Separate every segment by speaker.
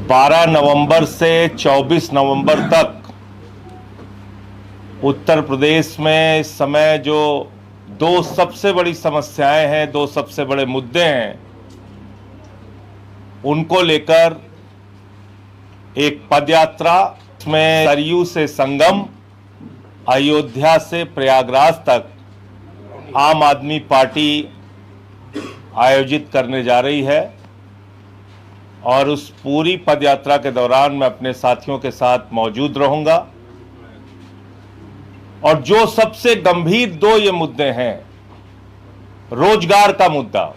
Speaker 1: 12 नवंबर से 24 नवंबर तक उत्तर प्रदेश में इस समय जो दो सबसे बड़ी समस्याएं हैं, दो सबसे बड़े मुद्दे हैं, उनको लेकर एक पदयात्रा में सरयू से संगम, अयोध्या से प्रयागराज तक आम आदमी पार्टी आयोजित करने जा रही है। और उस पूरी पदयात्रा के दौरान मैं अपने साथियों के साथ मौजूद रहूंगा। और जो सबसे गंभीर दो ये मुद्दे हैं, रोजगार का मुद्दा,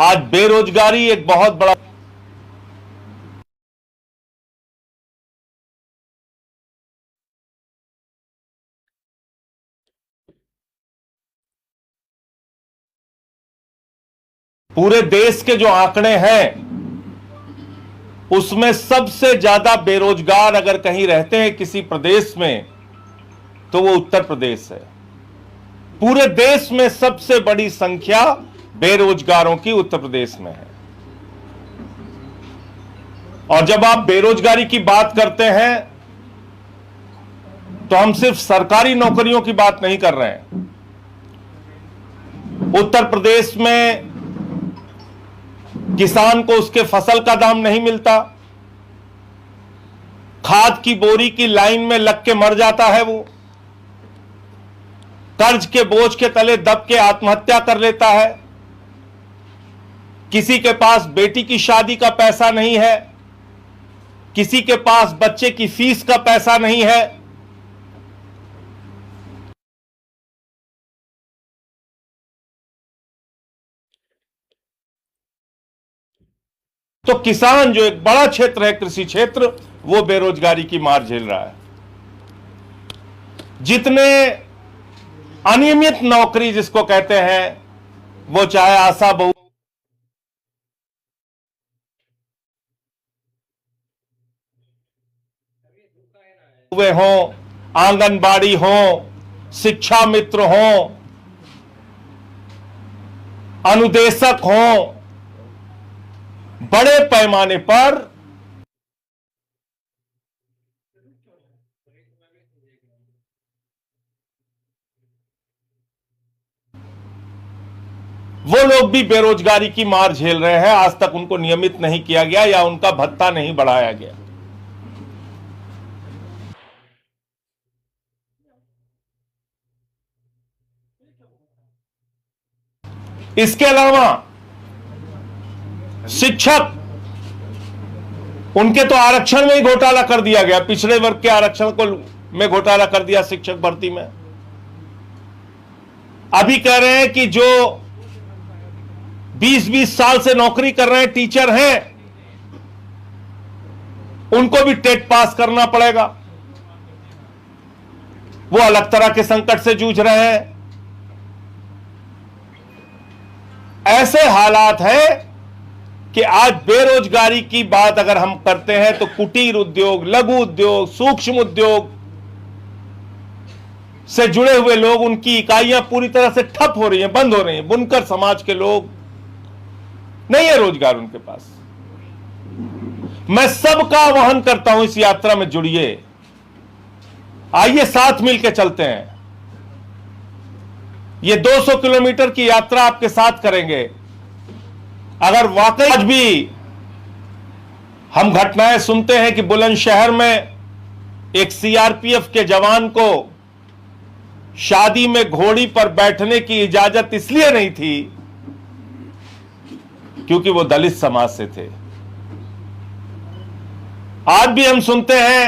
Speaker 1: आज बेरोजगारी एक बहुत बड़ा पूरे देश के जो आंकड़े हैं उसमें सबसे ज्यादा बेरोजगार अगर कहीं रहते हैं किसी प्रदेश में तो वो उत्तर प्रदेश है। पूरे देश में सबसे बड़ी संख्या बेरोजगारों की उत्तर प्रदेश में है। और जब आप बेरोजगारी की बात करते हैं तो हम सिर्फ सरकारी नौकरियों की बात नहीं कर रहे हैं। उत्तर प्रदेश में किसान को उसके फसल का दाम नहीं मिलता, खाद की बोरी की लाइन में लग के मर जाता है, वो कर्ज के बोझ के तले दब के आत्महत्या कर लेता है, किसी के पास बेटी की शादी का पैसा नहीं है, किसी के पास बच्चे की फीस का पैसा नहीं है। तो किसान जो एक बड़ा क्षेत्र है, कृषि क्षेत्र, वो बेरोजगारी की मार झेल रहा है। जितने अनियमित नौकरी जिसको कहते हैं, वो चाहे आशा बहु हुए हों, आंगनबाड़ी हों, शिक्षा मित्र हों, अनुदेशक हों, बड़े पैमाने पर वो लोग भी बेरोजगारी की मार झेल रहे हैं। आज तक उनको नियमित नहीं किया गया या उनका भत्ता नहीं बढ़ाया गया। इसके अलावा शिक्षक, उनके तो आरक्षण में ही घोटाला कर दिया गया, पिछड़े वर्ग के आरक्षण को में घोटाला कर दिया शिक्षक भर्ती में। अभी कह रहे हैं कि जो 20-20 साल से नौकरी कर रहे हैं, टीचर हैं, उनको भी टेट पास करना पड़ेगा। वो अलग तरह के संकट से जूझ रहे हैं। ऐसे हालात है कि आज बेरोजगारी की बात अगर हम करते हैं तो कुटीर उद्योग, लघु उद्योग, सूक्ष्म उद्योग से जुड़े हुए लोग, उनकी इकाइयां पूरी तरह से ठप हो रही हैं, बंद हो रही हैं। बुनकर समाज के लोग, नहीं है रोजगार उनके पास। मैं सबका आह्वान करता हूं, इस यात्रा में जुड़िए, आइए साथ मिलकर चलते हैं। ये 200 किलोमीटर की यात्रा आपके साथ करेंगे। अगर वाकई आज भी हम घटनाएं सुनते हैं कि बुलंदशहर में एक सीआरपीएफ के जवान को शादी में घोड़ी पर बैठने की इजाजत इसलिए नहीं थी क्योंकि वो दलित समाज से थे। आज भी हम सुनते हैं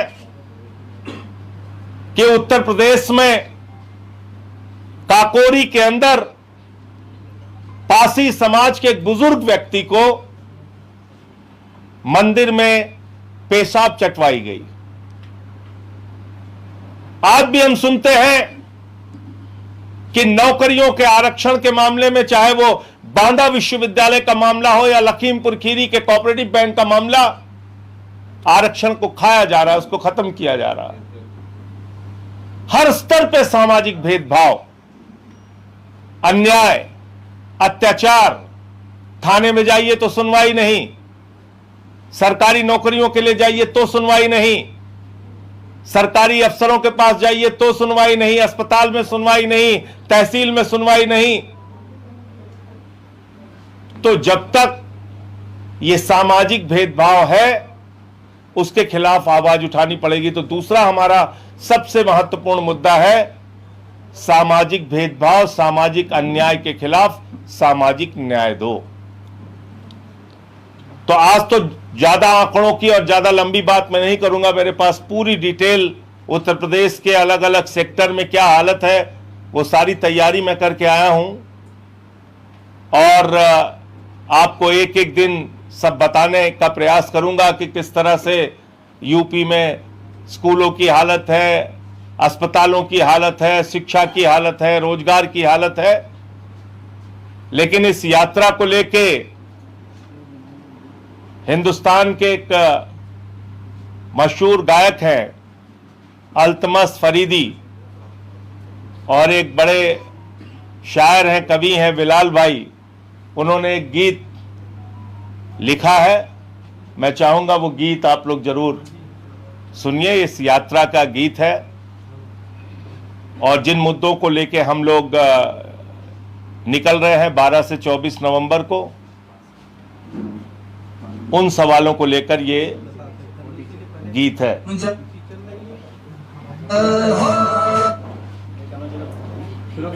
Speaker 1: कि उत्तर प्रदेश में काकोरी के अंदर पासी समाज के एक बुजुर्ग व्यक्ति को मंदिर में पेशाब चटवाई गई। आज भी हम सुनते हैं कि नौकरियों के आरक्षण के मामले में, चाहे वो बांदा विश्वविद्यालय का मामला हो या लखीमपुर खीरी के कोऑपरेटिव बैंक का मामला, आरक्षण को खाया जा रहा है, उसको खत्म किया जा रहा है। हर स्तर पे सामाजिक भेदभाव, अन्याय, अत्याचार, थाने में जाइए तो सुनवाई नहीं, सरकारी नौकरियों के लिए जाइए तो सुनवाई नहीं, सरकारी अफसरों के पास जाइए तो सुनवाई नहीं, अस्पताल में सुनवाई नहीं, तहसील में सुनवाई नहीं। तो जब तक यह सामाजिक भेदभाव है उसके खिलाफ आवाज उठानी पड़ेगी। तो दूसरा हमारा सबसे महत्वपूर्ण मुद्दा है सामाजिक भेदभाव, सामाजिक अन्याय के खिलाफ सामाजिक न्याय दो। तो आज तो ज्यादा आंकड़ों की और ज्यादा लंबी बात मैं नहीं करूंगा, मेरे पास पूरी डिटेल उत्तर प्रदेश के अलग अलग सेक्टर में क्या हालत है वो सारी तैयारी मैं करके आया हूं और आपको एक एक दिन सब बताने का प्रयास करूंगा कि किस तरह से यूपी में स्कूलों की हालत है, अस्पतालों की हालत है, शिक्षा की हालत है, रोजगार की हालत है। लेकिन इस यात्रा को लेके हिंदुस्तान के एक मशहूर गायक हैं अल्तमस फरीदी और एक बड़े शायर हैं, कवि हैं बिलाल भाई, उन्होंने एक गीत लिखा है। मैं चाहूंगा वो गीत आप लोग जरूर सुनिए। इस यात्रा का गीत है और जिन मुद्दों को लेके हम लोग निकल रहे हैं 12 से 24 नवंबर को, उन सवालों को लेकर ये गीत है।
Speaker 2: शुरू